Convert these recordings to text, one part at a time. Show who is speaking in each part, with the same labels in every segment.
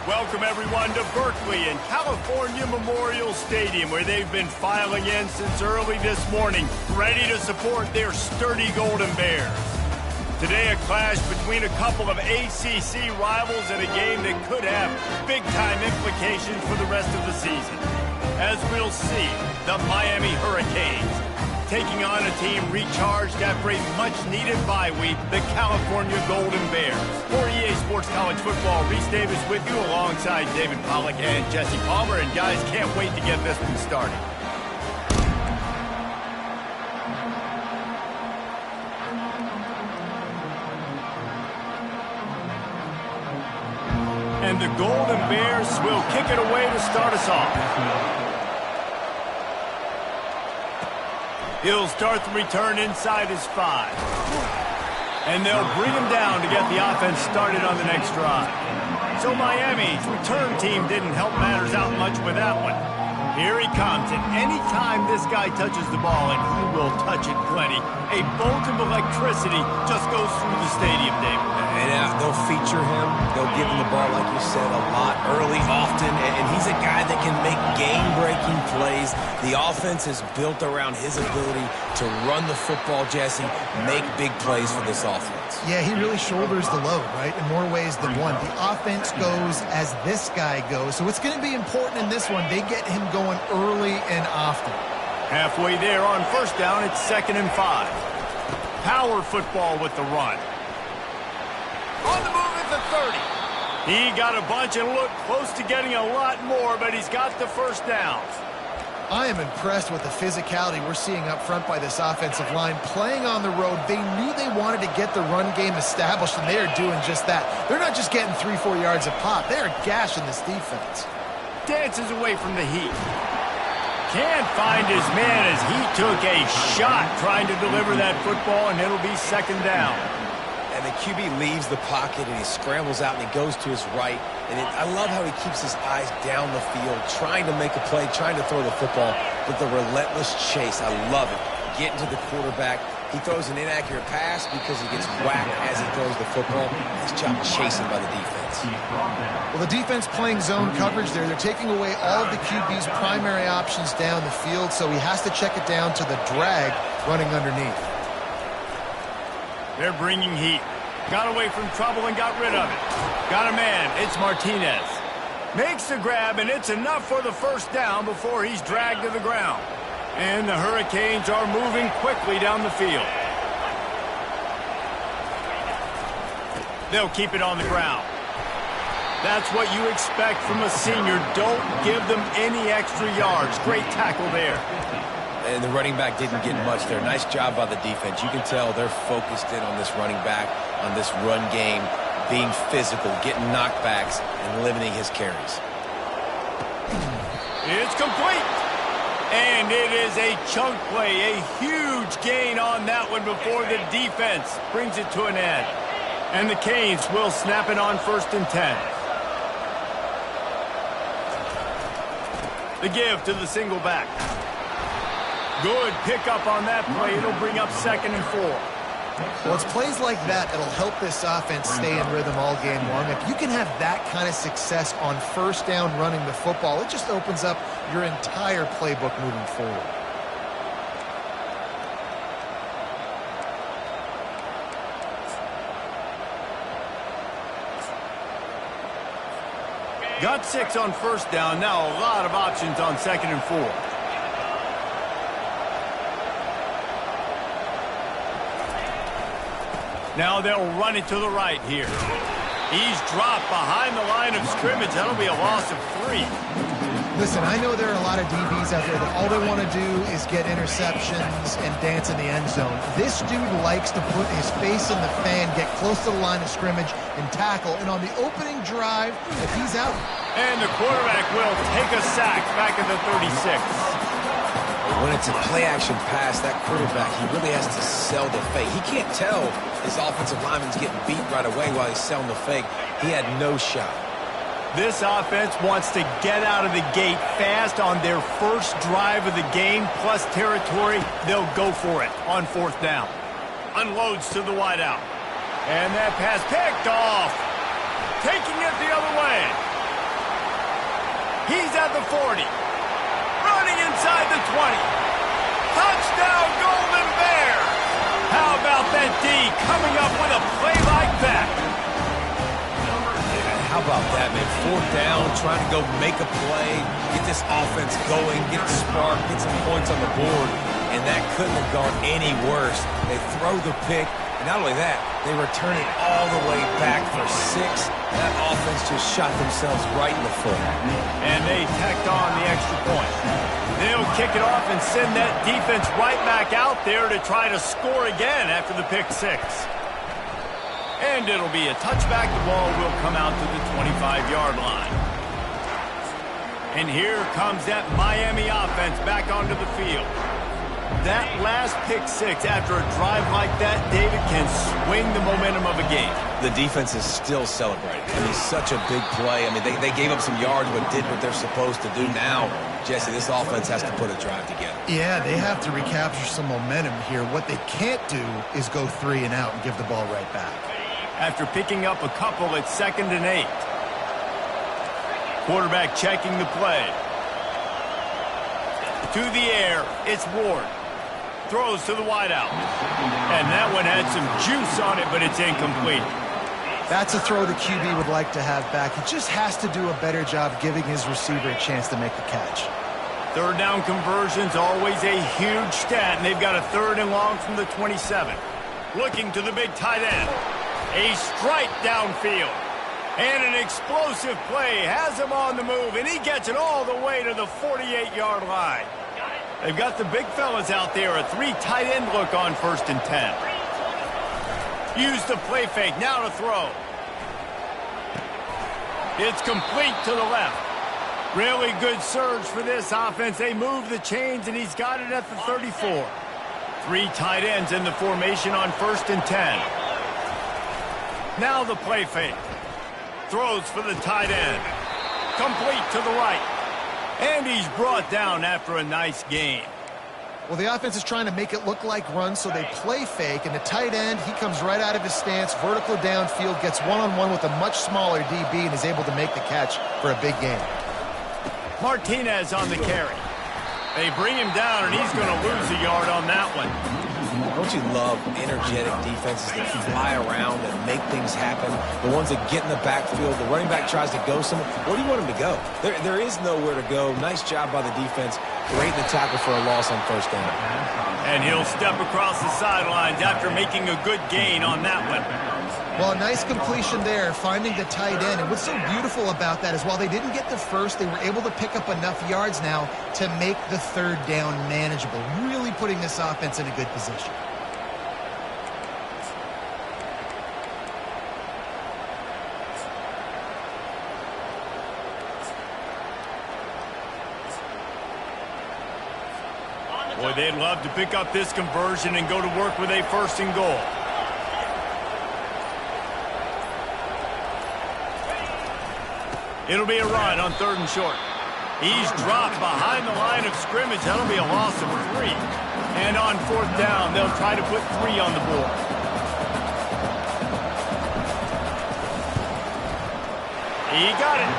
Speaker 1: Welcome, everyone, to Berkeley and California Memorial Stadium, where they've been filing in since early this morning, ready to support their sturdy Golden Bears. Today, a clash between a couple of ACC rivals in a game that could have big-time implications for the rest of the season. As we'll see, the Miami Hurricanes taking on a team recharged after a much-needed bye week, the California Golden Bears. For EA Sports College Football, Reese Davis with you alongside David Pollack and Jesse Palmer. And guys, can't wait to get this one started. And the Golden Bears will kick it away to start us off. He'll start the return inside his 5. And they'll bring him down to get the offense started on the next drive. So Miami's return team didn't help matters out much with that one. Here he comes, and anytime this guy touches the ball, and he will touch it plenty, a bolt of electricity just goes through the stadium, David.
Speaker 2: And they'll feature him. They'll give him the ball, like you said, a lot, early, often. And he's a guy that can make game-breaking plays. The offense is built around his ability to run the football, Jesse, make big plays for this offense.
Speaker 3: Yeah, he really shoulders the load, right, in more ways than one. The offense goes as this guy goes. So it's going to be important in this one. They get him going early and often.
Speaker 1: Halfway there on first down, it's 2nd and 5. Power football with the run. On the move at the 30. He got a bunch and looked close to getting a lot more, but he's got the first downs.
Speaker 3: I am impressed with the physicality we're seeing up front by this offensive line. Playing on the road, they knew they wanted to get the run game established, and they are doing just that. They're not just getting 3-4 yards a pop. They are gashing this defense.
Speaker 1: Dances away from the heat. Can't find his man as he took a shot trying to deliver that football, and it'll be 2nd down.
Speaker 2: And the QB leaves the pocket, and he scrambles out, and he goes to his right. And I love how he keeps his eyes down the field, trying to make a play, trying to throw the football, but the relentless chase, I love it. Getting to the quarterback. He throws an inaccurate pass because he gets whacked as he throws the football. Nice job chasing by the defense.
Speaker 3: Well, the defense playing zone coverage there. They're taking away all of the QB's primary options down the field, so he has to check it down to the drag running underneath.
Speaker 1: They're bringing heat. Got away from trouble and got rid of it. Got a man. It's Martinez. Makes the grab, and it's enough for the first down before he's dragged to the ground. And the Hurricanes are moving quickly down the field. They'll keep it on the ground. That's what you expect from a senior. Don't give them any extra yards. Great tackle there.
Speaker 2: And the running back didn't get much there. Nice job by the defense. You can tell they're focused in on this running back, on this run game, being physical, getting knockbacks, and limiting his carries.
Speaker 1: It's complete. And it is a chunk play, a huge gain on that one before the defense brings it to an end. And the Canes will snap it on 1st and 10. The give to the single back. Good pickup on that play. It'll bring up 2nd and 4.
Speaker 3: Well, it's plays like that that'll help this offense stay in rhythm all game long. If you can have that kind of success on first down running the football, it just opens up your entire playbook moving forward.
Speaker 1: Got 6 on first down. Now a lot of options on 2nd and 4. Now they'll run it to the right here. He's dropped behind the line of scrimmage. That'll be a loss of 3.
Speaker 3: Listen, I know there are a lot of DBs out there that all they want to do is get interceptions and dance in the end zone. This dude likes to put his face in the fan, get close to the line of scrimmage, and tackle. And on the opening drive, if he's out.
Speaker 1: And the quarterback will take a sack back at the 36.
Speaker 2: When it's a play-action pass, that quarterback, he really has to sell the fake. He can't tell his offensive lineman's getting beat right away while he's selling the fake. He had no shot.
Speaker 1: This offense wants to get out of the gate fast on their first drive of the game, plus territory. They'll go for it on 4th down. Unloads to the wideout. And that pass picked off. Taking it the other way. He's at the 40. Running inside the 20. Touchdown, Golden Bears! How about that D coming up with a play like that?
Speaker 2: How about that, man? 4th down, trying to go make a play, get this offense going, get a spark, get some points on the board, and that couldn't have gone any worse. They throw the pick, and not only that, they return it all the way back for 6. That offense just shot themselves right in the foot.
Speaker 1: And they tacked on the extra point. They'll kick it off and send that defense right back out there to try to score again after the pick 6. And it'll be a touchback. The ball will come out to the 25-yard line. And here comes that Miami offense back onto the field. That last pick 6 after a drive like that, David, can swing the momentum of a game.
Speaker 2: The defense is still celebrating. I mean, such a big play. I mean, they gave up some yards but did what they're supposed to do. Now, Jesse, this offense has to put a drive together.
Speaker 3: Yeah, they have to recapture some momentum here. What they can't do is go 3 and out and give the ball right back.
Speaker 1: After picking up a couple at 2nd and 8. Quarterback checking the play. To the air, it's Ward. Throws to the wideout. And that one had some juice on it, but it's incomplete.
Speaker 3: That's a throw the QB would like to have back. He just has to do a better job giving his receiver a chance to make the catch.
Speaker 1: 3rd down conversion's always a huge stat, and they've got a 3rd and long from the 27. Looking to the big tight end. A strike downfield. And an explosive play has him on the move, and he gets it all the way to the 48-yard line. They've got the big fellas out there, a 3 tight end look on 1st and 10. Use the play fake, now to throw. It's complete to the left. Really good surge for this offense. They move the chains, and he's got it at the 34. 3 tight ends in the formation on 1st and 10. Now the play fake. Throws for the tight end. Complete to the right. And he's brought down after a nice gain.
Speaker 3: Well, the offense is trying to make it look like runs, so they play fake. And the tight end, he comes right out of his stance, vertical downfield, gets one-on-one with a much smaller DB, and is able to make the catch for a big gain.
Speaker 1: Martinez on the carry. They bring him down, and he's going to lose a yard on that one.
Speaker 2: Don't you love energetic defenses that fly around and make things happen? The ones that get in the backfield, the running back tries to go somewhere. Where do you want him to go? There is nowhere to go. Nice job by the defense. Great in the tackle for a loss on 1st down.
Speaker 1: And he'll step across the sidelines after making a good gain on that one.
Speaker 3: Well, a nice completion there, finding the tight end. And what's so beautiful about that is while they didn't get the first, they were able to pick up enough yards now to make the 3rd down manageable, really putting this offense in a good position.
Speaker 1: Boy, they'd love to pick up this conversion and go to work with a 1st and goal. It'll be a run on 3rd and short. He's dropped behind the line of scrimmage. That'll be a loss of 3. And on 4th down, they'll try to put 3 on the board. He got it.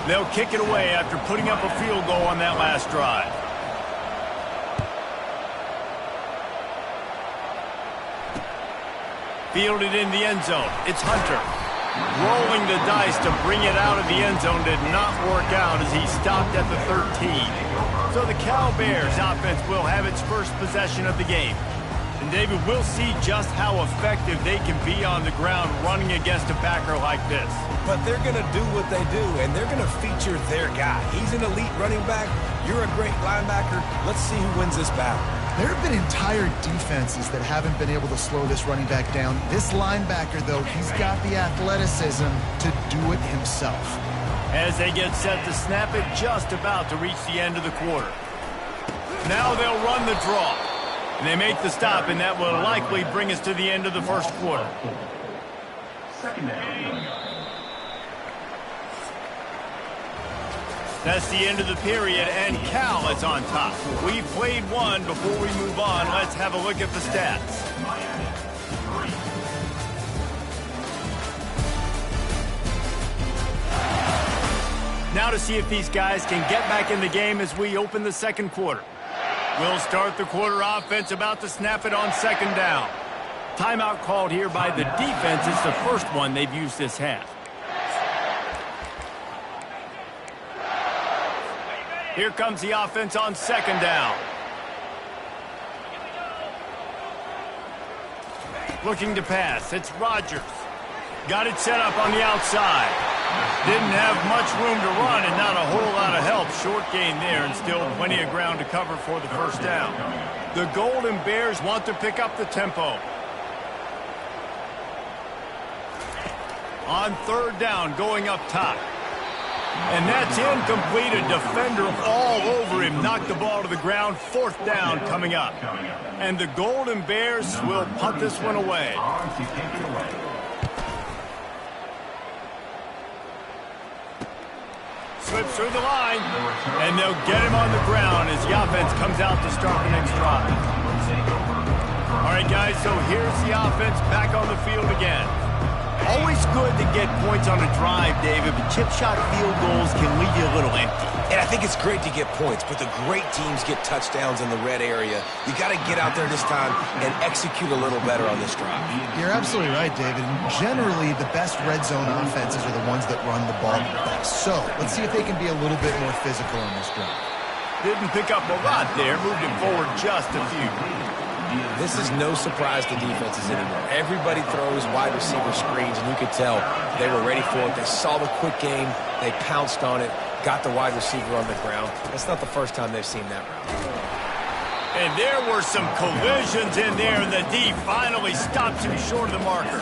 Speaker 1: They'll kick it away after putting up a field goal on that last drive. Fielded in the end zone. It's Hunter. Rolling the dice to bring it out of the end zone did not work out as he stopped at the 13. So the Cal Bears offense will have its first possession of the game. And David, we'll see just how effective they can be on the ground running against a backer like this.
Speaker 2: But they're going to do what they do, and they're going to feature their guy. He's an elite running back. You're a great linebacker. Let's see who wins this battle.
Speaker 3: There have been entire defenses that haven't been able to slow this running back down. This linebacker, though, he's got the athleticism to do it himself.
Speaker 1: As they get set to snap it, just about to reach the end of the quarter. Now they'll run the draw. And they make the stop, and that will likely bring us to the end of the 1st quarter. That's the end of the period, and Cal is on top. We've played one. Before we move on, let's have a look at the stats. Now to see if these guys can get back in the game as we open the second quarter. We'll start the quarter offense, about to snap it on second down. Timeout called here by the defense. It's the first one they've used this half. Here comes the offense on second down. Looking to pass. It's Rodgers. Got it set up on the outside. Didn't have much room to run and not a whole lot of help. Short gain there and still plenty of ground to cover for the first down. The Golden Bears want to pick up the tempo. On third down, going up top. And that's incomplete. A defender all over him. Knocked the ball to the ground. Fourth down coming up. And the Golden Bears will punt this one away. Slips through the line. And they'll get him on the ground as the offense comes out to start the next drive. All right, guys, so here's the offense back on the field again. Always good to get points on a drive, David, but chip shot field goals can leave you a little empty.
Speaker 2: And I think it's great to get points, but the great teams get touchdowns in the red area. You got to get out there this time and execute a little better on this drive.
Speaker 3: You're absolutely right, David. Generally, the best red zone offenses are the ones that run the ball the best. So let's see if they can be a little bit more physical on this drive.
Speaker 1: Didn't pick up a lot there, moved it forward just a few.
Speaker 2: This is no surprise to defenses anymore. Everybody throws wide receiver screens, and you could tell they were ready for it. They saw the quick game. They pounced on it, got the wide receiver on the ground. That's not the first time they've seen that route.
Speaker 1: And there were some collisions in there, and the D finally stops him short of the marker.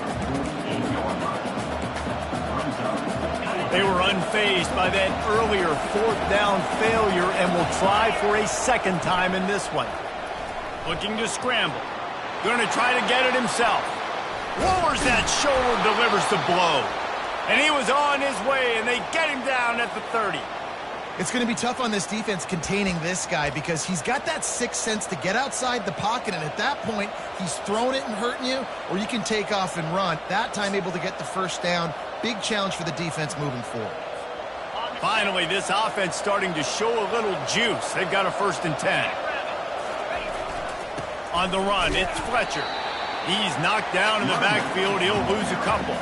Speaker 1: They were unfazed by that earlier fourth down failure and will try for a second time in this one. Looking to scramble. Going to try to get it himself. Lowers that shoulder, delivers the blow. And he was on his way, and they get him down at the 30.
Speaker 3: It's going to be tough on this defense containing this guy because he's got that sixth sense to get outside the pocket, and at that point, he's throwing it and hurting you, or you can take off and run. That time able to get the first down. Big challenge for the defense moving forward.
Speaker 1: Finally, this offense starting to show a little juice. They've got a 1st and 10. On the run, it's Fletcher. He's knocked down in the backfield. He'll lose a couple.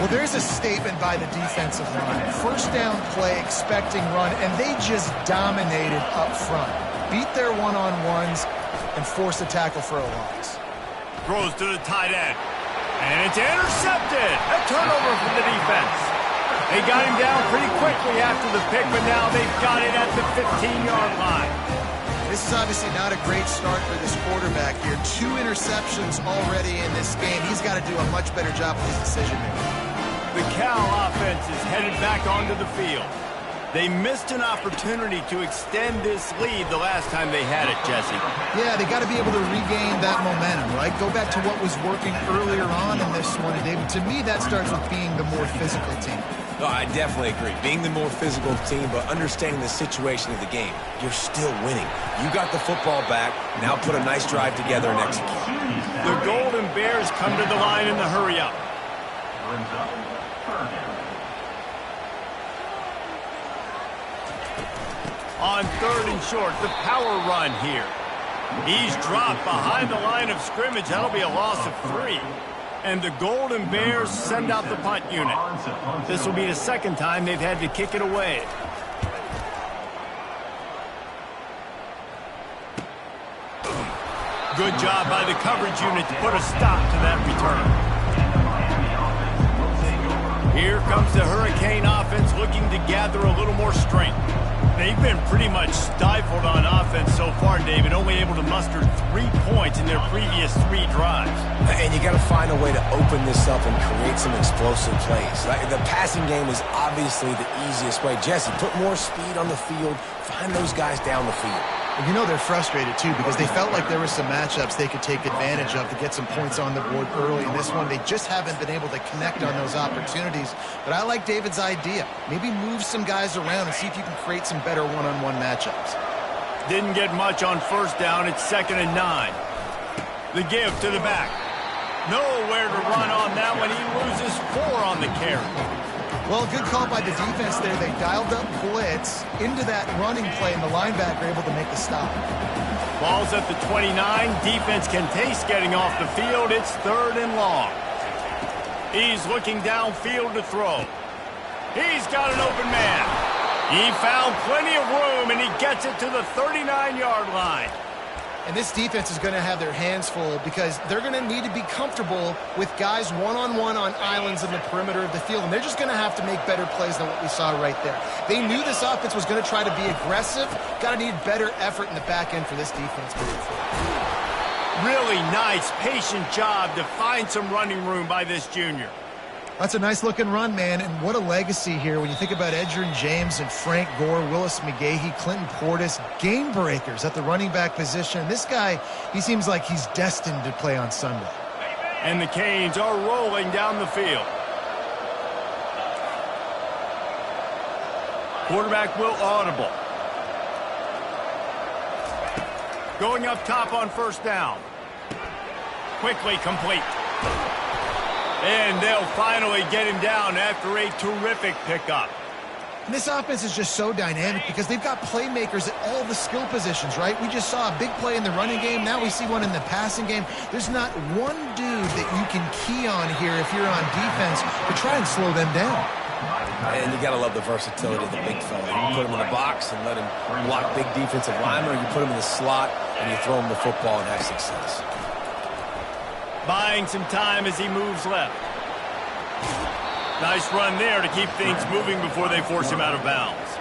Speaker 3: Well, there's a statement by the defensive line. First down play, expecting run, and they just dominated up front. Beat their one-on-ones and forced a tackle for a loss.
Speaker 1: Throws to the tight end. And it's intercepted. A turnover from the defense. They got him down pretty quickly after the pick, but now they've got it at the 15-yard line.
Speaker 3: This is obviously not a great start for this quarterback here. 2 interceptions already in this game. He's got to do a much better job with his decision-making.
Speaker 1: The Cal offense is headed back onto the field. They missed an opportunity to extend this lead the last time they had it, Jesse.
Speaker 3: Yeah, they got to be able to regain that momentum, right? Go back to what was working earlier on in this one, and David, to me, that starts with being the more physical team.
Speaker 2: No, I definitely agree. Being the more physical team, but understanding the situation of the game. You're still winning. You got the football back. Now put a nice drive together and execute.
Speaker 1: The Golden Bears come to the line in the hurry-up. On 3rd and short, the power run here. He's dropped behind the line of scrimmage. That'll be a loss of 3. And the Golden Bears send out the punt unit. This will be the second time they've had to kick it away. Good job by the coverage unit to put a stop to that return. Here comes the Hurricane offense looking to gather a little more strength. They've been pretty much stifled on offense so far, David, only able to muster 3 points in their previous 3 drives.
Speaker 2: And you got to find a way to open this up and create some explosive plays. The passing game is obviously the easiest way. Jesse, put more speed on the field. Find those guys down the field.
Speaker 3: And you know they're frustrated, too, because they felt like there were some matchups they could take advantage of to get some points on the board early. In this one, they just haven't been able to connect on those opportunities. But I like David's idea. Maybe move some guys around and see if you can create some better one-on-one matchups.
Speaker 1: Didn't get much on first down. It's 2nd and 9. The give to the back. Nowhere to run on that one. He loses 4 on the carry.
Speaker 3: Well, good call by the defense there. They dialed up blitz into that running play, and the linebacker able to make the stop.
Speaker 1: Ball's at the 29. Defense can taste getting off the field. It's 3rd and long. He's looking downfield to throw. He's got an open man. He found plenty of room, and he gets it to the 39-yard line.
Speaker 3: And this defense is going to have their hands full because they're going to need to be comfortable with guys one-on-one on islands in the perimeter of the field. And they're just going to have to make better plays than what we saw right there. They knew this offense was going to try to be aggressive. Got to need better effort in the back end for this defense moving forward.
Speaker 1: Really nice, patient job to find some running room by this junior.
Speaker 3: That's a nice-looking run, man, and what a legacy here when you think about Edgerrin James and Frank Gore, Willis McGahee, Clinton Portis, game breakers at the running back position. This guy, he seems like he's destined to play on Sunday.
Speaker 1: And the Canes are rolling down the field. Quarterback will audible. Going up top on 1st down. Quickly complete. And they'll finally get him down after a terrific pickup.
Speaker 3: And this offense is just so dynamic because they've got playmakers at all the skill positions, right? We just saw a big play in the running game. Now we see one in the passing game. There's not one dude that you can key on here if you're on defense to try and slow them down.
Speaker 2: And you got to love the versatility of the big fella. You can put him in the box and let him block big defensive linemen, or you put him in the slot and you throw him the football and have success.
Speaker 1: Buying some time as he moves left. Nice run there to keep things moving before they force him out of bounds.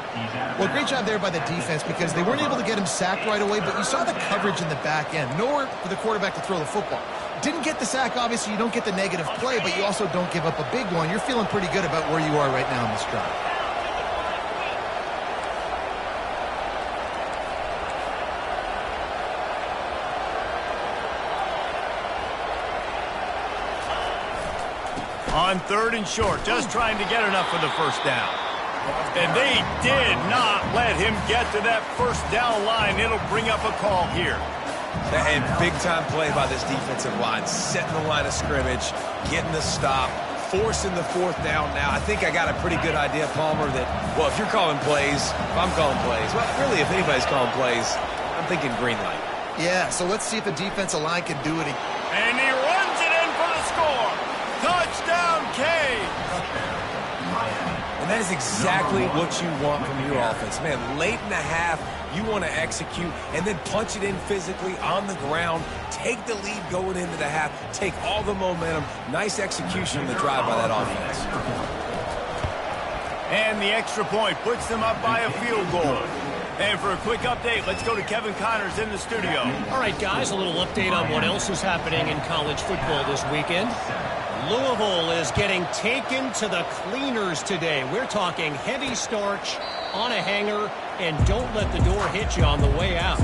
Speaker 3: Well, great job there by the defense because they weren't able to get him sacked right away, but you saw the coverage in the back end. Nowhere for the quarterback to throw the football. Didn't get the sack, obviously. You don't get the negative play, but you also don't give up a big one. You're feeling pretty good about where you are right now in this drive.
Speaker 1: On 3rd and short, just trying to get enough for the 1st down. And they did not let him get to that 1st down line. It'll bring up a call here.
Speaker 2: And big-time play by this defensive line, setting the line of scrimmage, getting the stop, forcing the 4th down now. I think I got a pretty good idea, Palmer, that, well, if you're calling plays, if I'm calling plays, well, really, if anybody's calling plays, I'm thinking green light.
Speaker 3: Yeah, so let's see if the defensive line can do it.
Speaker 1: And he runs it in for the score. Touchdown, Canes!
Speaker 2: And that is exactly what you want from your offense. Man, late in the half, you want to execute and then punch it in physically on the ground, take the lead going into the half, take all the momentum. Nice execution on the drive by that offense.
Speaker 1: And the extra point puts them up by a field goal. And for a quick update, let's go to Kevin Connors in the studio.
Speaker 4: All right, guys, a little update on what else is happening in college football this weekend. Louisville is getting taken to the cleaners today. We're talking heavy starch on a hanger, and don't let the door hit you on the way out.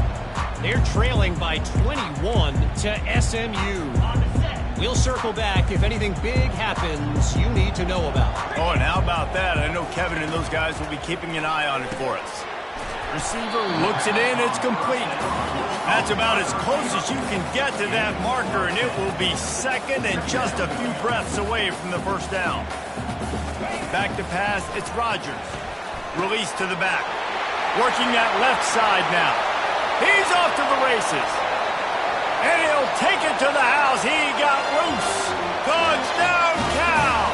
Speaker 4: They're trailing by 21 to SMU. We'll circle back if anything big happens you need to know about.
Speaker 1: Oh, and how about that? I know Kevin and those guys will be keeping an eye on it for us. Receiver looks it in, it's complete. That's about as close as you can get to that marker, and it will be 2nd and just a few breaths away from the 1st down. Back to pass, it's Rodgers. Release to the back. Working that left side now. He's off to the races. And he'll take it to the house. He got loose. Touchdown, Cal!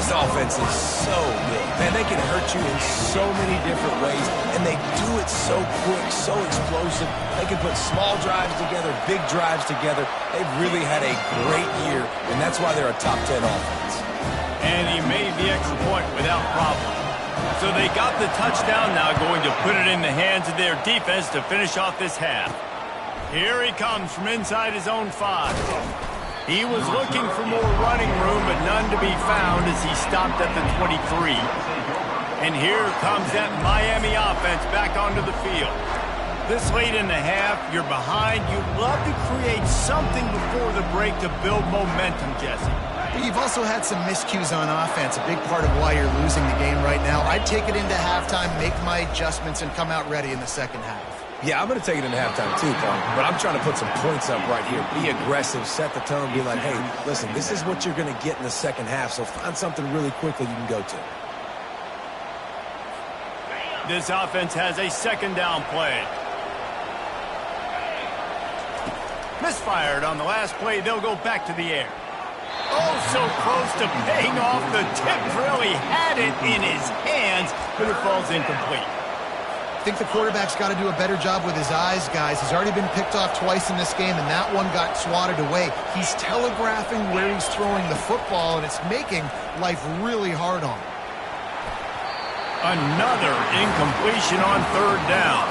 Speaker 2: This offense is so good. Man, they can hurt you in so many different ways, and they do it so quick, so explosive. They can put small drives together, big drives together. They've really had a great year, and that's why they're a top 10 offense.
Speaker 1: And he made the extra point without problem. So they got the touchdown, now going to put it in the hands of their defense to finish off this half. Here he comes from inside his own 5. He was looking for more running room, but none to be found as he stopped at the 23. And here comes that Miami offense back onto the field. This late in the half, you're behind. You'd love to create something before the break to build momentum, Jesse.
Speaker 3: But you've also had some miscues on offense, a big part of why you're losing the game right now. I'd take it into halftime, make my adjustments, and come out ready in the 2nd half.
Speaker 2: Yeah, I'm going to take it into halftime too, Paul. But I'm trying to put some points up right here. Be aggressive, set the tone, be like, hey, listen, this is what you're going to get in the second half, so find something really quickly you can go to.
Speaker 1: This offense has a second down play. Misfired on the last play. They'll go back to the air. Oh, so close to paying off. The tip really had it in his hands, but it falls incomplete.
Speaker 3: I think the quarterback's got to do a better job with his eyes, guys. He's already been picked off twice in this game, and that one got swatted away. He's telegraphing where he's throwing the football, and it's making life really hard on him.
Speaker 1: Another incompletion on third down.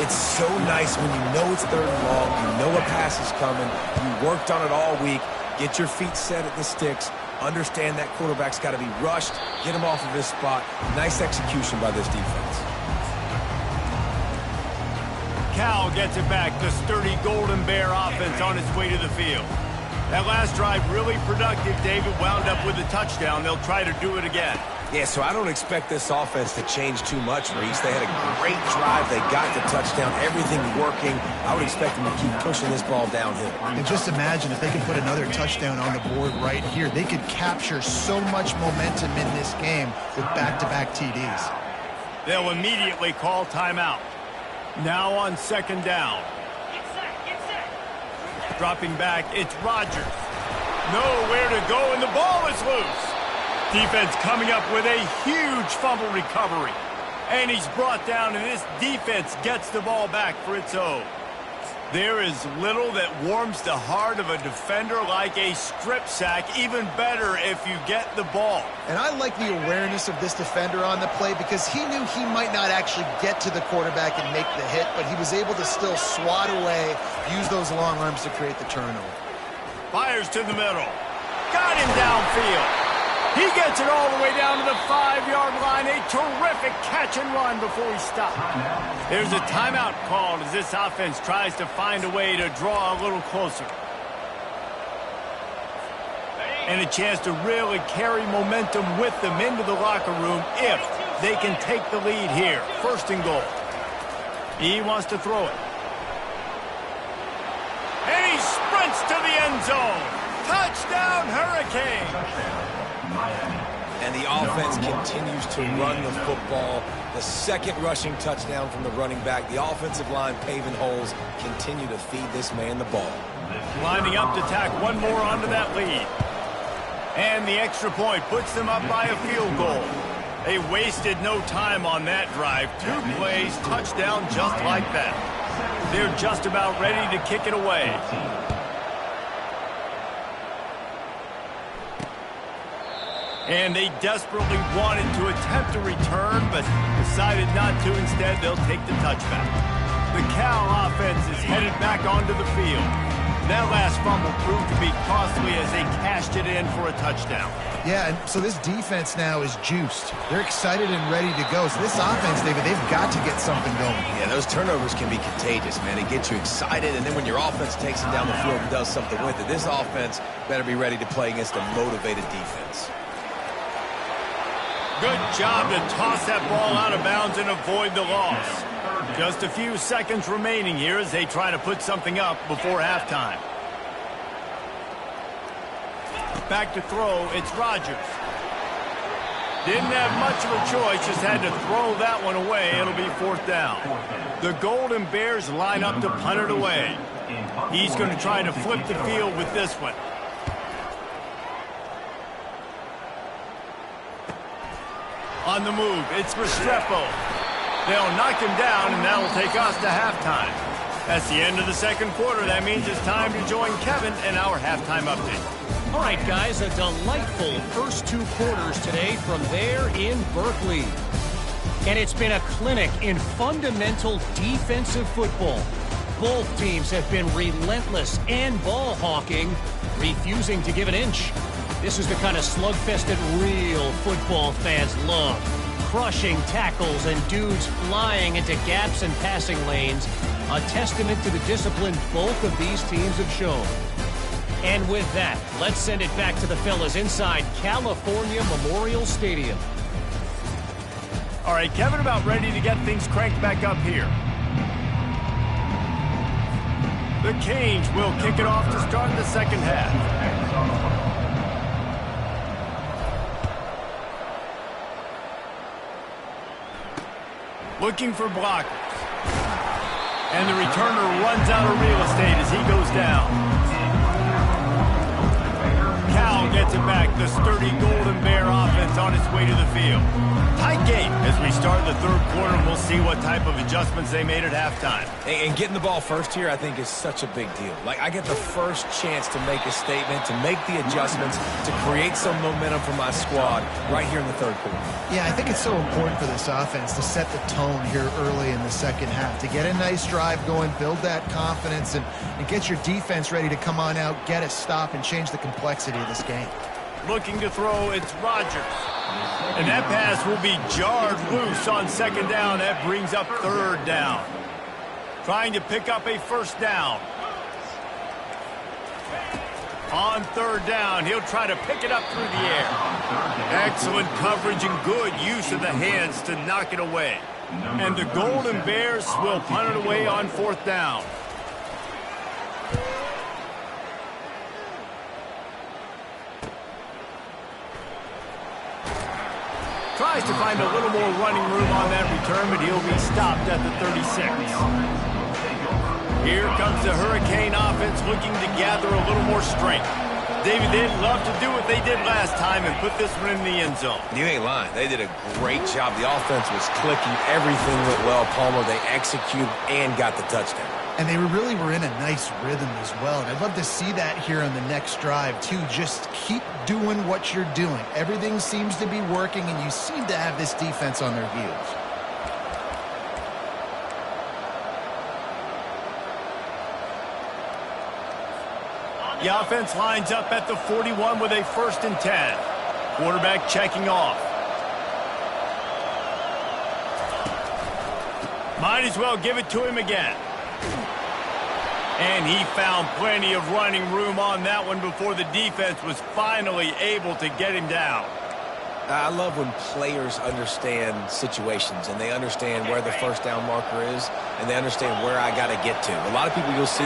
Speaker 2: It's so nice when you know it's third and long, you know a pass is coming, you worked on it all week, get your feet set at the sticks, understand that quarterback's got to be rushed, get him off of his spot. Nice execution by this defense.
Speaker 1: Cal gets it back. The sturdy Golden Bear offense on its way to the field. That last drive really productive. David wound up with a touchdown. They'll try to do it again.
Speaker 2: Yeah, so I don't expect this offense to change too much, Reese. They had a great drive. They got the touchdown. Everything working. I would expect them to keep pushing this ball downhill.
Speaker 3: And just imagine if they can put another touchdown on the board right here. They could capture so much momentum in this game with back-to-back TDs.
Speaker 1: They'll immediately call timeout. Now on second down. Dropping back, it's Rodgers. Nowhere to go, and the ball is loose. Defense coming up with a huge fumble recovery. And he's brought down, and this defense gets the ball back for its own. There is little that warms the heart of a defender like a strip sack. Even better if you get the ball.
Speaker 3: And I like the awareness of this defender on the play because he knew he might not actually get to the quarterback and make the hit, but he was able to still swat away, use those long arms to create the turnover. Fires to the middle. Got him downfield. He gets it all the way down to the 5-yard line. A terrific catch and run before he stopped. There's a timeout called as this offense tries to find a way to draw a little closer. And a chance to really carry momentum with them into the locker room if they can take the lead here. First and goal. He wants to throw it. And he sprints to the end zone. Touchdown, Hurricane.
Speaker 2: And the offense continues to run the football. The second rushing touchdown from the running back. The offensive line paving holes. Continue to feed this man the ball.
Speaker 1: Lining up to tack one more onto that lead. And the extra point puts them up by a field goal. They wasted no time on that drive. 2 plays, touchdown just like that. They're just about ready to kick it away. And they desperately wanted to attempt a return, but decided not to. Instead, they'll take the touchback. The Cal offense is headed back onto the field. That last fumble proved to be costly as they cashed it in for a touchdown.
Speaker 3: Yeah, and so this defense now is juiced. They're excited and ready to go. So this offense, David, they've got to get something going.
Speaker 2: Yeah, those turnovers can be contagious, man. They get you excited, and then when your offense takes it down the field and does something with it, this offense better be ready to play against a motivated defense.
Speaker 1: Good job to toss that ball out of bounds and avoid the loss. Just a few seconds remaining here as they try to put something up before halftime. Back to throw, it's Rodgers. Didn't have much of a choice, just had to throw that one away. It'll be fourth down. The Golden Bears line up to punt it away. He's going to try to flip the field with this one. On the move, it's Restrepo. They'll knock him down, and that'll take us to halftime. That's the end of the second quarter. That means it's time to join Kevin in our halftime update.
Speaker 4: All right, guys, a delightful first 2 quarters today from there in Berkeley. And it's been a clinic in fundamental defensive football. Both teams have been relentless and ball hawking, refusing to give an inch. This is the kind of slugfest that real football fans love. Crushing tackles and dudes flying into gaps and passing lanes. A testament to the discipline both of these teams have shown. And with that, let's send it back to the fellas inside California Memorial Stadium.
Speaker 1: All right, Kevin, about ready to get things cranked back up here. The Canes will kick it off to start the second half. Looking for blockers. And the returner runs out of real estate as he goes down. Cal gets it back. The sturdy Golden Bear offense on its way to the field. Tight game as we start the third quarter, and we'll see what type of adjustments they made at halftime.
Speaker 2: And getting the ball first here, I think, is such a big deal. Like, I get the first chance to make a statement, to make the adjustments, to create some momentum for my squad right here in the third quarter.
Speaker 3: Yeah, I think it's so important for this offense to set the tone here early in the second half, to get a nice drive going, build that confidence, and get your defense ready to come on out, get a stop, and change the complexity of this game.
Speaker 1: Looking to throw, it's Rodgers. And that pass will be jarred loose on second down. That brings up third down. Trying to pick up a first down. On third down, he'll try to pick it up through the air. Excellent coverage and good use of the hands to knock it away. And the Golden Bears will punt it away on fourth down. Tries to find a little more running room on that return, but he'll be stopped at the 36. Here comes the Hurricane offense looking to gather a little more strength. David, they'd love to do what they did last time and put this one in the end zone.
Speaker 2: You ain't lying. They did a great job. The offense was clicking. Everything went well. Palmer, they executed and got the touchdown.
Speaker 3: And they really were in a nice rhythm as well. And I'd love to see that here on the next drive, too. Just keep doing what you're doing. Everything seems to be working, and you seem to have this defense on their heels.
Speaker 1: The offense lines up at the 41 with a 1st and 10. Quarterback checking off. Might as well give it to him again. And he found plenty of running room on that one before the defense was finally able to get him down.
Speaker 2: I love when players understand situations and they understand where the first down marker is and they understand where I got to get to. A lot of people you'll see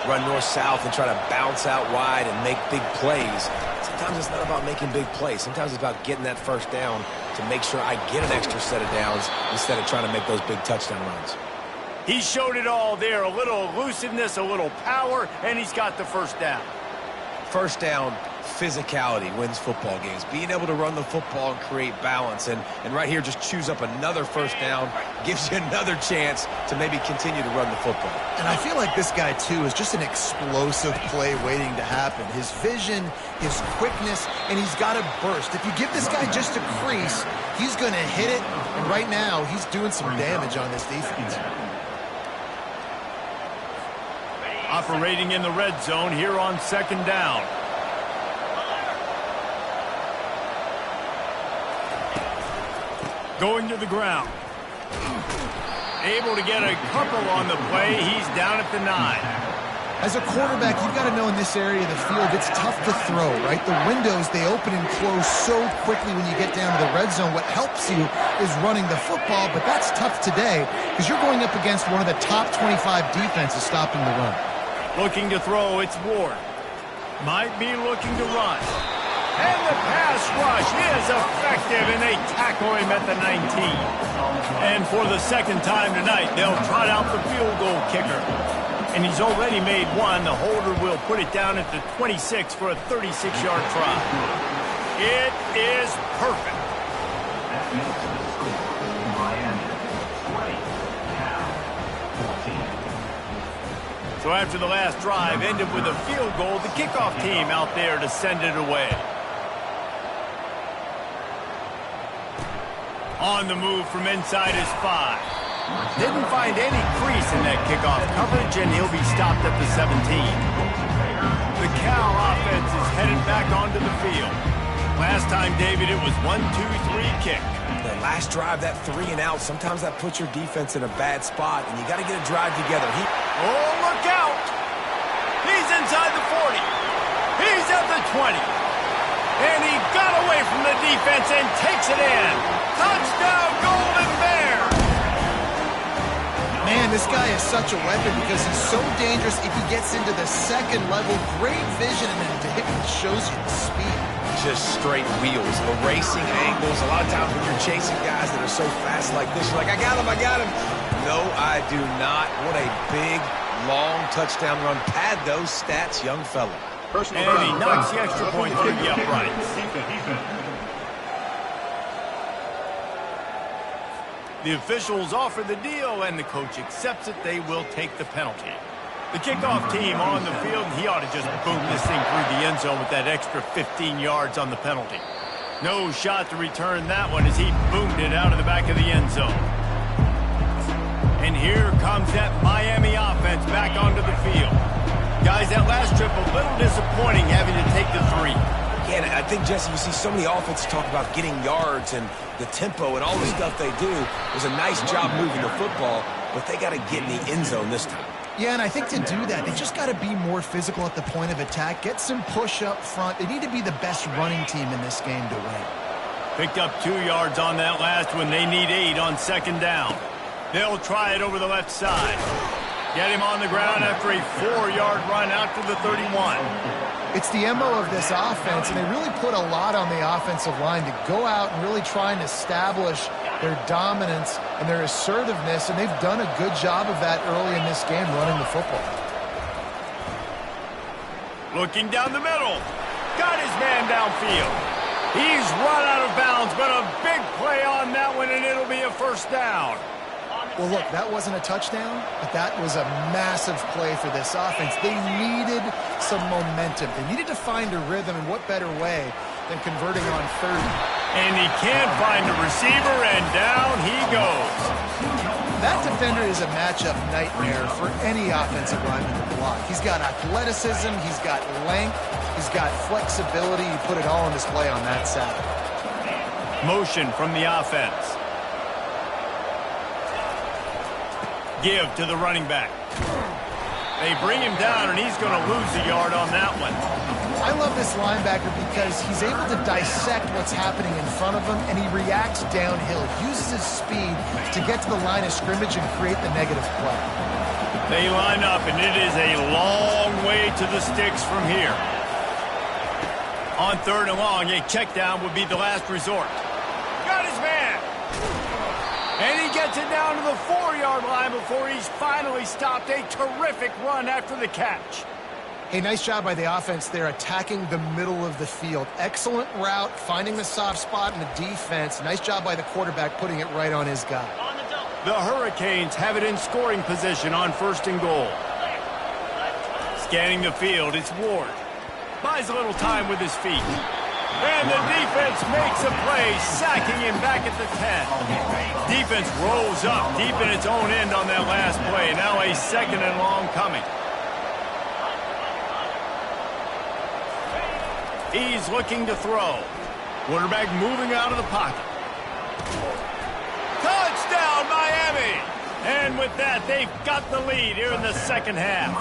Speaker 2: run north-south and try to bounce out wide and make big plays. Sometimes it's not about making big plays. Sometimes it's about getting that first down to make sure I get an extra set of downs instead of trying to make those big touchdown runs.
Speaker 1: He showed it all there, a little elusiveness, a little power, and he's got the first down.
Speaker 2: First down, physicality wins football games. Being able to run the football and create balance. And right here, just choose up another first down, gives you another chance to maybe continue to run the football.
Speaker 3: And I feel like this guy, too, is just an explosive play waiting to happen. His vision, his quickness, and he's got a burst. If you give this guy just a crease, he's going to hit it. And right now, he's doing some damage on this defense.
Speaker 1: Operating in the red zone here on second down. Going to the ground. Able to get a couple on the play. He's down at the 9.
Speaker 3: As a quarterback, you've got to know in this area of the field, it's tough to throw, right? The windows, they open and close so quickly when you get down to the red zone. What helps you is running the football, but that's tough today because you're going up against one of the top 25 defenses stopping the run.
Speaker 1: Looking to throw, it's Ward. Might be looking to run. And the pass rush is effective, and they tackle him at the 19. And for the second time tonight, they'll trot out the field goal kicker. And he's already made one. The holder will put it down at the 26 for a 36-yard try. It is perfect. So after the last drive ended with a field goal, the kickoff team out there to send it away. On the move from inside his 5. Didn't find any crease in that kickoff coverage, and he'll be stopped at the 17. The Cal offense is headed back onto the field. Last time, David, it was 1-2-3 kick.
Speaker 2: The last drive, that 3 and out, sometimes that puts your defense in a bad spot, and you got to get a drive together.
Speaker 1: Oh, look out! He's inside the 40. He's at the 20. And he got away from the defense and takes it in. Touchdown, Golden Bears!
Speaker 3: Man, this guy is such a weapon because he's so dangerous if he gets into the second level. Great vision, and then it shows you the speed.
Speaker 2: Just straight wheels, erasing angles. A lot of times when you're chasing guys that are so fast like this, you're like, I got him, I got him. No, I do not. What a big, long touchdown run. Pad those stats, young fella.
Speaker 1: And he knocks the extra point through the uprights. The officials offer the deal, and the coach accepts it. They will take the penalty. The kickoff team on the field, and he ought to just boom this thing through the end zone with that extra 15 yards on the penalty. No shot to return that one as he boomed it out of the back of the end zone. And here comes that Miami offense back onto the field. Guys, that last trip a little disappointing having to take the 3.
Speaker 2: Yeah, and I think, Jesse, you see so many offenses talk about getting yards and the tempo and all the stuff they do. It was a nice job moving the football, but they got to get in the end zone this time.
Speaker 3: Yeah, and I think to do that, they just got to be more physical at the point of attack, get some push up front. They need to be the best running team in this game to win.
Speaker 1: Picked up 2 yards on that last one. They need 8 on second down. They'll try it over the left side. Get him on the ground after a 4-yard run out to the 31.
Speaker 3: It's the MO of this offense, and they really put a lot on the offensive line to go out and really try and establish their dominance and their assertiveness, and they've done a good job of that early in this game running the football.
Speaker 1: Looking down the middle. Got his man downfield. He's run out of bounds, but a big play on that one, and it'll be a first down.
Speaker 3: Well, look, that wasn't a touchdown, but that was a massive play for this offense. They needed some momentum. They needed to find a rhythm, and what better way than converting on 30.
Speaker 1: And he can't find a receiver, and down he goes.
Speaker 3: That defender is a matchup nightmare for any offensive lineman to block. He's got athleticism, he's got length, he's got flexibility. You put it all on display on that side.
Speaker 1: Motion from the offense. Give to the running back. They bring him down, and he's going to lose a yard on that one.
Speaker 3: I love this linebacker because he's able to dissect what's happening in front of him, and he reacts downhill, uses his speed to get to the line of scrimmage and create the negative play.
Speaker 1: They line up, and it is a long way to the sticks from here. On 3rd and long, a check down would be the last resort. Got his man. And he gets it down to the 4-yard line before he's finally stopped. A terrific run after the catch.
Speaker 3: Hey, nice job by the offense there, attacking the middle of the field. Excellent route, finding the soft spot in the defense. Nice job by the quarterback putting it right on his guy.
Speaker 1: The Hurricanes have it in scoring position on 1st and goal. Scanning the field, it's Ward. Buys a little time with his feet. And the defense makes a play, sacking him back at the 10. Defense rolls up deep in its own end on that last play. Now a 2nd and long coming. He's looking to throw. Quarterback moving out of the pocket. Touchdown, Miami! And with that, they've got the lead here in the second half.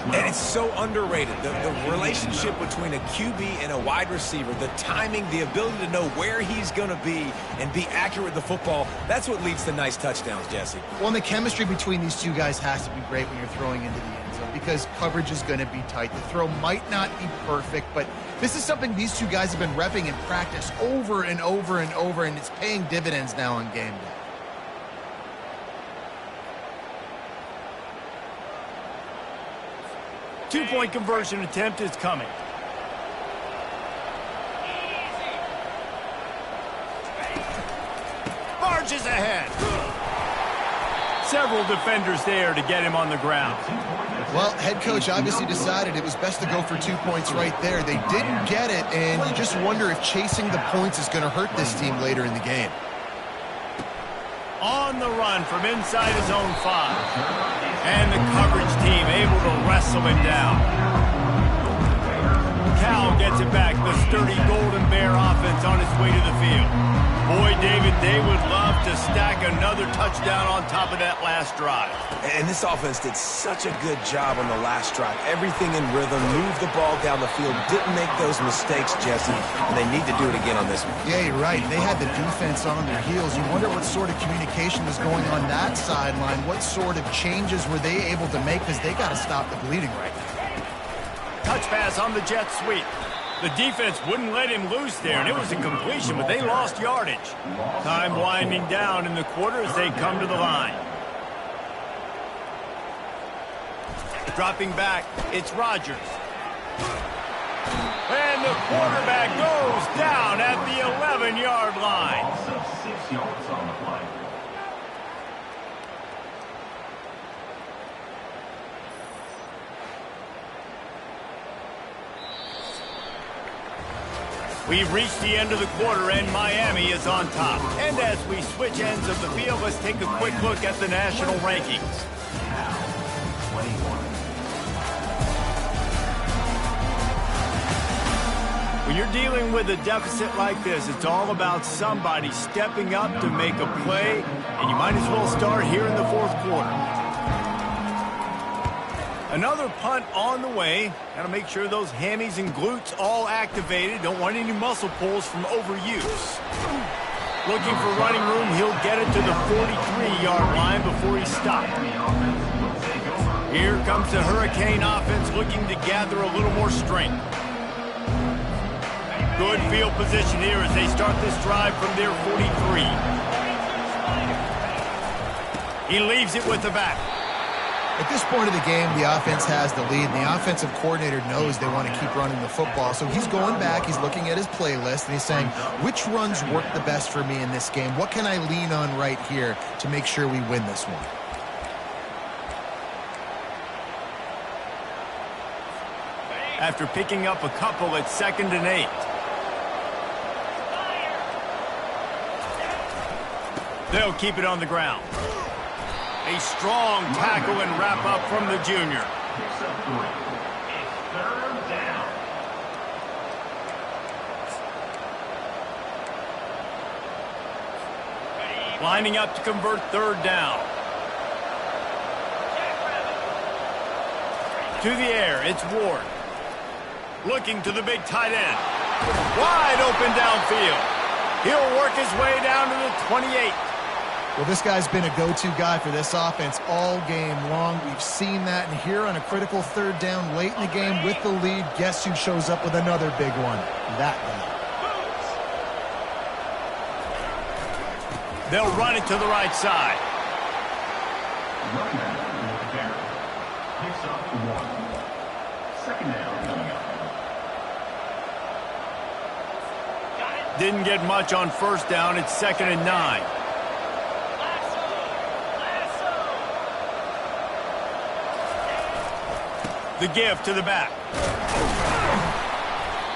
Speaker 2: And it's so underrated. The relationship between a QB and a wide receiver, the timing, the ability to know where he's going to be and be accurate with the football, that's what leads to nice touchdowns, Jesse.
Speaker 3: Well, and the chemistry between these two guys has to be great when you're throwing into the end zone because coverage is going to be tight. The throw might not be perfect, but this is something these two guys have been repping in practice over and over and over, and it's paying dividends now on game day.
Speaker 1: Two-point conversion attempt is coming. Barges ahead. Several defenders there to get him on the ground.
Speaker 3: Well, head coach obviously decided it was best to go for 2 points right there. They didn't get it, and you just wonder if chasing the points is going to hurt this team later in the game.
Speaker 1: On the run from inside his own 5. And the coverage team able to wrestle him down. Cal gets it back. The sturdy Golden Bear offense on its way to the field. Boy, David, they would love to stack another touchdown on top of that last drive.
Speaker 2: And this offense did such a good job on the last drive. Everything in rhythm, moved the ball down the field, didn't make those mistakes, Jesse, and they need to do it again on this one.
Speaker 3: Yeah, you're right. They had the defense on their heels. You wonder what sort of communication was going on that sideline. What sort of changes were they able to make, because they got to stop the bleeding right now.
Speaker 1: Touch pass on the jet sweep. The defense wouldn't let him loose there, and it was a completion, but they lost yardage. Time winding down in the quarter as they come to the line. Dropping back, it's Rodgers. And the quarterback goes down at the 11-yard line.
Speaker 5: Also 6 yards on the play.
Speaker 1: We've reached the end of the quarter, and Miami is on top. And as we switch ends of the field, let's take a quick look at the national rankings. When you're dealing with a deficit like this, it's all about somebody stepping up to make a play, and you might as well start here in the fourth quarter. Another punt on the way. Got to make sure those hammies and glutes all activated. Don't want any muscle pulls from overuse. Looking for running room. He'll get it to the 43-yard line before he stopped. Here comes the Hurricane offense looking to gather a little more strength. Good field position here as they start this drive from their 43. He leaves it with the back.
Speaker 3: At this point of the game, the offense has the lead, and the offensive coordinator knows they want to keep running the football. So he's going back, he's looking at his playlist, and he's saying, which runs work the best for me in this game? What can I lean on right here to make sure we win this one?
Speaker 1: After picking up a couple at 2nd and 8. They'll keep it on the ground. A strong tackle and wrap up from the junior.
Speaker 5: Picks up 3. It's 3rd down.
Speaker 1: Lining up to convert 3rd down. To the air, it's Ward. Looking to the big tight end. Wide open downfield. He'll work his way down to the 28.
Speaker 3: Well, this guy's been a go-to guy for this offense all game long. We've seen that, and here on a critical 3rd down late in the game with the lead, guess who shows up with another big one? That guy.
Speaker 1: They'll run it to the right side.
Speaker 5: Running back with the carry. Picks up 1. 2nd down coming up.
Speaker 1: Didn't get much on 1st down. It's 2nd and 9. The give to the back.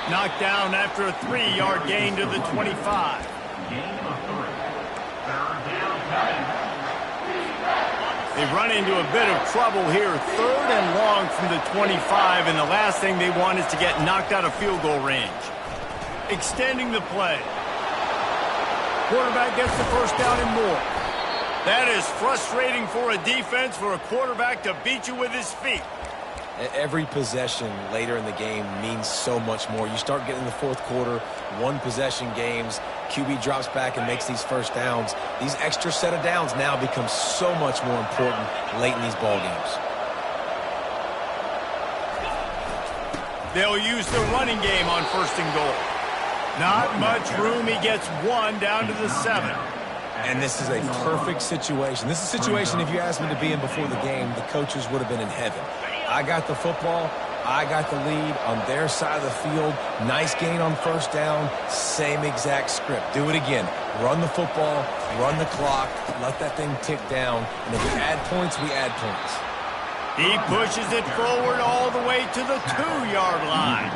Speaker 1: Knocked down after a 3-yard gain to the 25.
Speaker 5: Gain of 3. 3rd down coming.
Speaker 1: They run into a bit of trouble here. 3rd and long from the 25, and the last thing they want is to get knocked out of field goal range. Extending the play. Quarterback gets the 1st down and more. That is frustrating for a defense, for a quarterback to beat you with his feet.
Speaker 2: Every possession later in the game means so much more. You start getting the fourth quarter, 1-possession games, QB drops back and makes these 1st downs. These extra set of downs now become so much more important late in these ball games.
Speaker 1: They'll use the running game on 1st and goal. Not much room. He gets 1 down to the 7.
Speaker 2: And this is a perfect situation. This is a situation, if you asked me to be in before the game, the coaches would have been in heaven. I got the football. I got the lead on their side of the field. Nice gain on 1st down. Same exact script. Do it again. Run the football. Run the clock. Let that thing tick down. And if we add points, we add points.
Speaker 1: He pushes it forward all the way to the 2-yard line.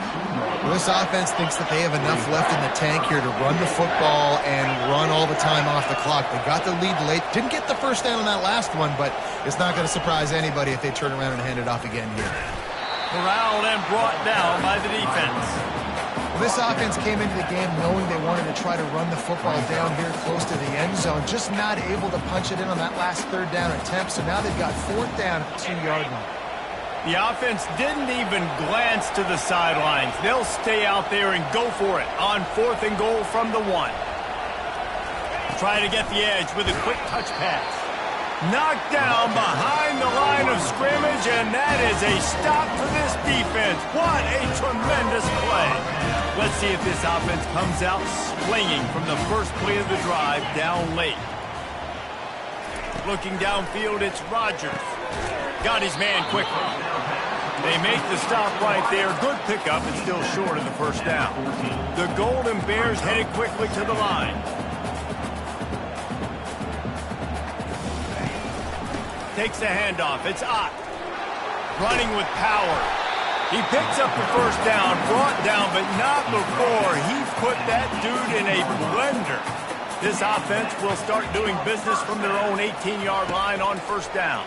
Speaker 3: Well, this offense thinks that they have enough left in the tank here to run the football and run all the time off the clock. They got the lead late. Didn't get the 1st down on that last one, but it's not going to surprise anybody if they turn around and hand it off again here.
Speaker 1: Corralled and brought down by the defense.
Speaker 3: Well, this offense came into the game knowing they wanted to try to run the football down here close to the end zone, just not able to punch it in on that last third down attempt, so now they've got fourth down at the 2-yard line.
Speaker 1: The offense didn't even glance to the sidelines. They'll stay out there and go for it on 4th and goal from the 1. Trying to get the edge with a quick touch pass. Knocked down behind the line of scrimmage, and that is a stop for this defense. What a tremendous play. Let's see if this offense comes out swinging from the first play of the drive down late. Looking downfield, it's Rodgers. Got his man quickly. They make the stop right there. Good pickup, and still short of the first down. The Golden Bears headed quickly to the line. Takes the handoff. It's Ott. Running with power. He picks up the first down, brought down, but not before he put that dude in a blender. This offense will start doing business from their own 18-yard line on first down.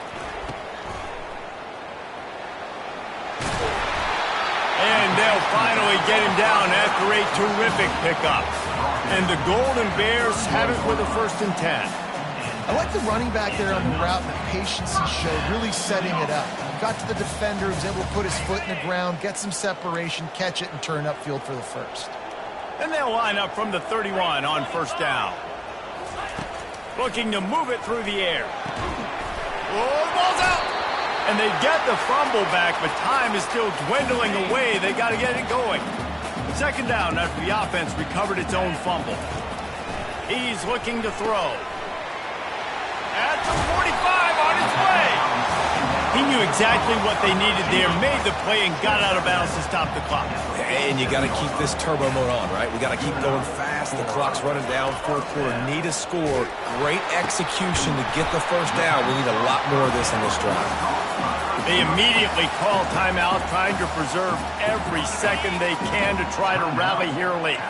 Speaker 1: And they'll finally get him down after a terrific pickup. And the Golden Bears have it with a 1st and 10.
Speaker 3: I like the running back there on the route and the patience he showed, really setting it up. Got to the defender, was able to put his foot in the ground, get some separation, catch it, and turn upfield for the first.
Speaker 1: And they'll line up from the 31 on first down. Looking to move it through the air. Oh, the ball's out! And they get the fumble back, but time is still dwindling away. They got to get it going. 2nd down after the offense recovered its own fumble. He's looking to throw. At the 45 on its way. He knew exactly what they needed there, made the play, and got out of bounds to stop the clock.
Speaker 2: And you got to keep this turbo mode on, right? We got to keep going fast. The clock's running down. 4th quarter. Need a score. Great execution to get the first down. We need a lot more of this in this drive.
Speaker 1: They immediately call timeout, trying to preserve every second they can to try to rally here late.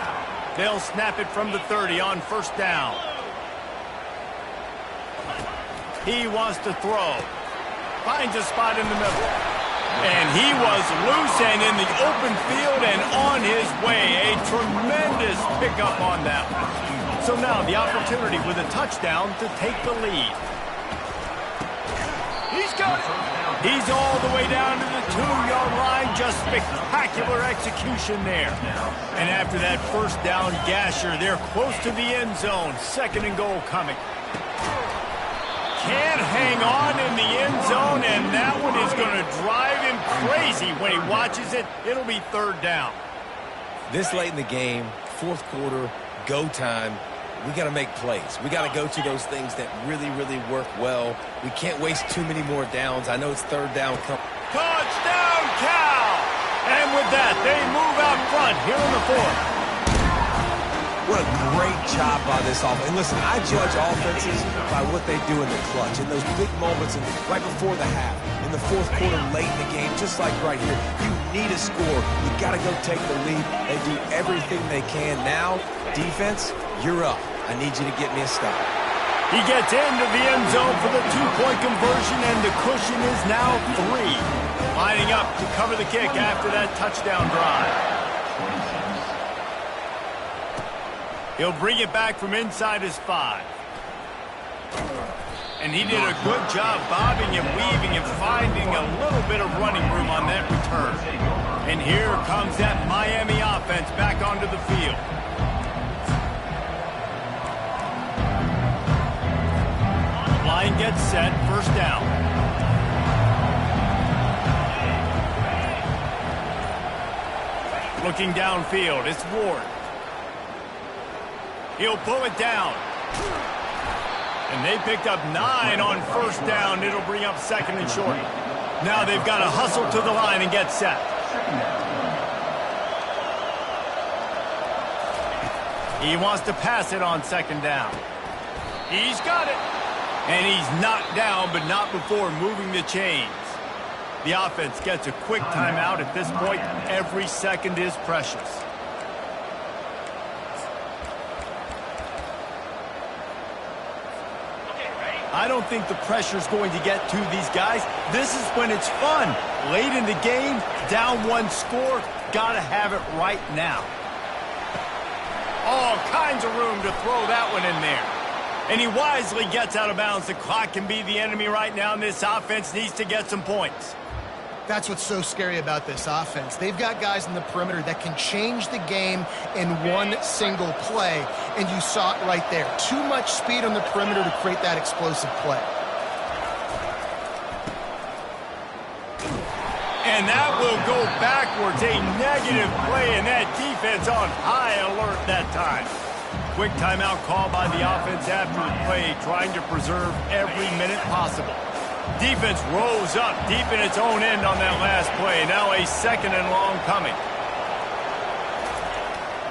Speaker 1: They'll snap it from the 30 on first down. He wants to throw. Finds a spot in the middle. And he was loose and in the open field and on his way. A tremendous pickup on that one. So now the opportunity with a touchdown to take the lead. He's got it. He's all the way down to the 2-yard line. Just spectacular execution there. And after that first down gasher, they're close to the end zone. 2nd and goal coming. Can't hang on in the end zone, and that one is going to drive him crazy when he watches it. It'll be 3rd down.
Speaker 2: This late in the game, 4th quarter, go time. We got to make plays. We got to go to those things that really, really work well. We can't waste too many more downs. I know it's 3rd down.
Speaker 1: Touchdown, Cal! And with that, they move out front here in the 4th.
Speaker 2: What a great job by this offense. And listen, I judge offenses by what they do in the clutch, in those big moments and right before the half, in the 4th quarter, late in the game, just like right here. You need a score. You got to go take the lead. They do everything they can. Now, defense, you're up. I need you to get me a stop.
Speaker 1: He gets into the end zone for the 2-point conversion, and the cushion is now 3. Lining up to cover the kick after that touchdown drive. He'll bring it back from inside his 5. And he did a good job bobbing and weaving and finding a little bit of running room on that return. And here comes that Miami offense back onto the field. Line gets set, first down. Looking downfield, it's Ward. He'll pull it down. And they picked up 9 on first down. It'll bring up 2nd and short. Now they've got to hustle to the line and get set. He wants to pass it on 2nd down. He's got it. And he's knocked down, but not before moving the chains. The offense gets a quick timeout at this point. Every second is precious. I don't think the pressure's going to get to these guys. This is when it's fun. Late in the game, down one score, got to have it right now. All kinds of room to throw that one in there. And he wisely gets out of bounds. The clock can be the enemy right now, and this offense needs to get some points.
Speaker 3: That's what's so scary about this offense. They've got guys in the perimeter that can change the game in one single play, and you saw it right there. Too much speed on the perimeter to create that explosive play.
Speaker 1: And that will go backwards. A negative play, and that defense on high alert that time. Quick timeout call by the offense after the play, trying to preserve every minute possible. Defense rose up deep in its own end on that last play. Now a second and long coming.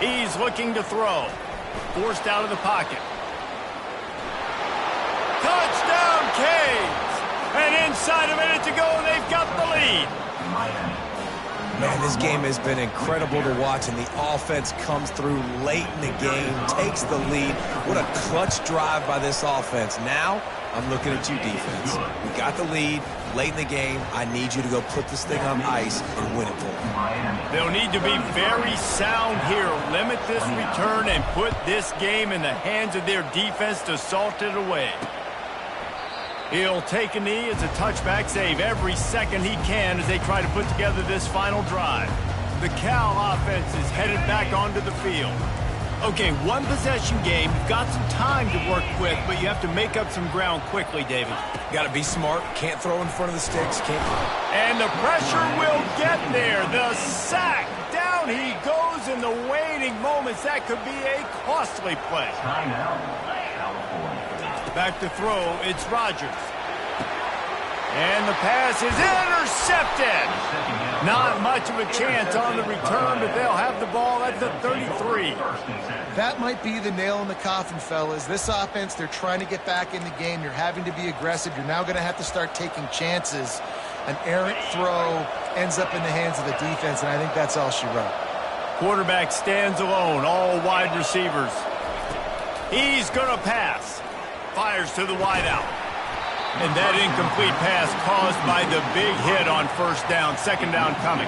Speaker 1: He's looking to throw. Forced out of the pocket. Touchdown, Canes! And inside a minute to go, and they've got the lead.
Speaker 2: Man, this game has been incredible to watch, and the offense comes through late in the game, takes the lead. What a clutch drive by this offense. Now, I'm looking at you, defense. We got the lead late in the game. I need you to go put this thing on ice and win it for me.
Speaker 1: They'll need to be very sound here. Limit this return and put this game in the hands of their defense to salt it away. He'll take a knee as a touchback, save every second he can as they try to put together this final drive. The Cal offense is headed back onto the field. Okay, one possession game. You've got some time to work with, but you have to make up some ground quickly, David.
Speaker 2: Got to be smart. Can't throw in front of the sticks. Can't.
Speaker 1: And the pressure will get there. The sack. Down he goes in the waning moments. That could be a costly play. Back to throw, it's Rodgers. And the pass is intercepted. Not much of a chance on the return, but they'll have the ball at the 33.
Speaker 3: That might be the nail in the coffin, fellas. This offense, they're trying to get back in the game. You're having to be aggressive. You're now going to have to start taking chances. An errant throw ends up in the hands of the defense, and I think that's all she wrote.
Speaker 1: Quarterback stands alone, all wide receivers. He's going to pass. Fires to the wideout. And that incomplete pass caused by the big hit on first down. Second down coming.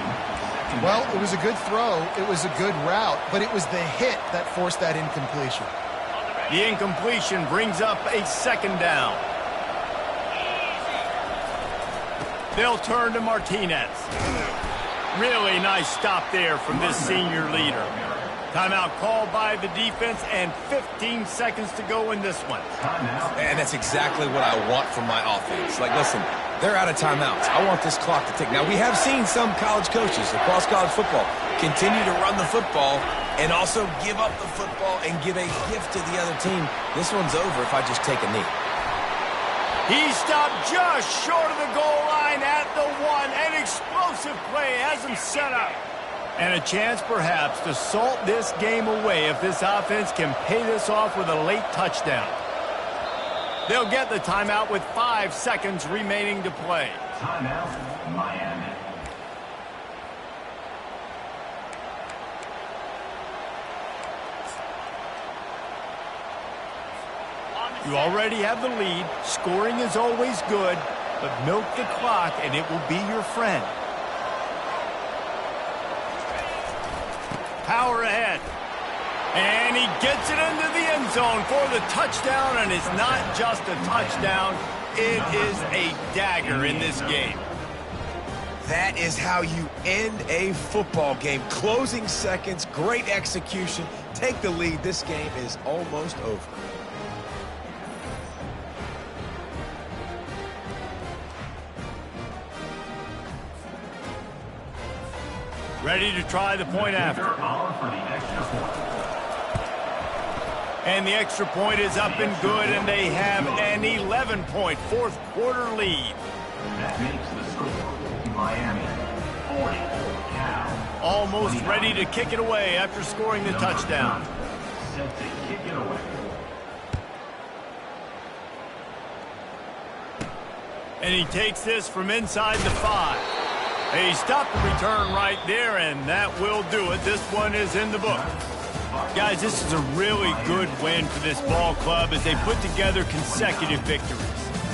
Speaker 3: Well, it was a good throw. It was a good route, but it was the hit that forced that incompletion.
Speaker 1: The incompletion brings up a second down. They'll turn to Martinez. Really nice stop there from this senior leader. Timeout called by the defense, and 15 seconds to go in this one.
Speaker 2: And that's exactly what I want from my offense. Like, listen, they're out of timeouts. I want this clock to tick. Now, we have seen some college coaches across college football continue to run the football and also give up the football and give a gift to the other team. This one's over if I just take a knee.
Speaker 1: He stopped just short of the goal line at the one. An explosive play has him set up. And a chance, perhaps, to salt this game away if this offense can pay this off with a late touchdown. They'll get the timeout with 5 seconds remaining to play.
Speaker 5: Timeout, Miami.
Speaker 1: You already have the lead. Scoring is always good, but milk the clock and it will be your friend. Power ahead. And he gets it into the end zone for the touchdown, and it's not just a touchdown, it is a dagger in this game.
Speaker 2: That is how you end a football game. Closing seconds, great execution. Take the lead. This game is almost over.
Speaker 1: Ready to try the point after. And the extra point is up and good, and they have an 11-point fourth quarter lead.
Speaker 5: That makes the score Miami 40, Cal.
Speaker 1: Almost ready to kick it away after scoring the touchdown.
Speaker 5: Set to kick it away.
Speaker 1: And he takes this from inside the 5. He stopped the return right there, and that will do it. This one is in the book. Guys, this is a really good win for this ball club as they put together consecutive victories.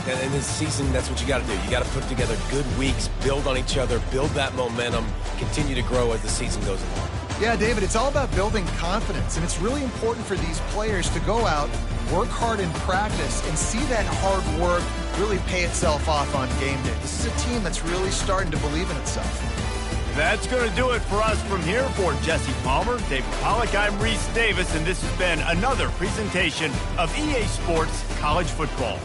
Speaker 2: And in this season, that's what you got to do. You got to put together good weeks, build on each other, build that momentum, continue to grow as the season goes along.
Speaker 3: Yeah, David, it's all about building confidence, and it's really important for these players to go out, work hard in practice, and see that hard work really pay itself off on game day. This is a team that's really starting to believe in itself.
Speaker 1: That's going to do it for us from here. For Jesse Palmer, David Pollack, I'm Reese Davis, and this has been another presentation of EA Sports College Football.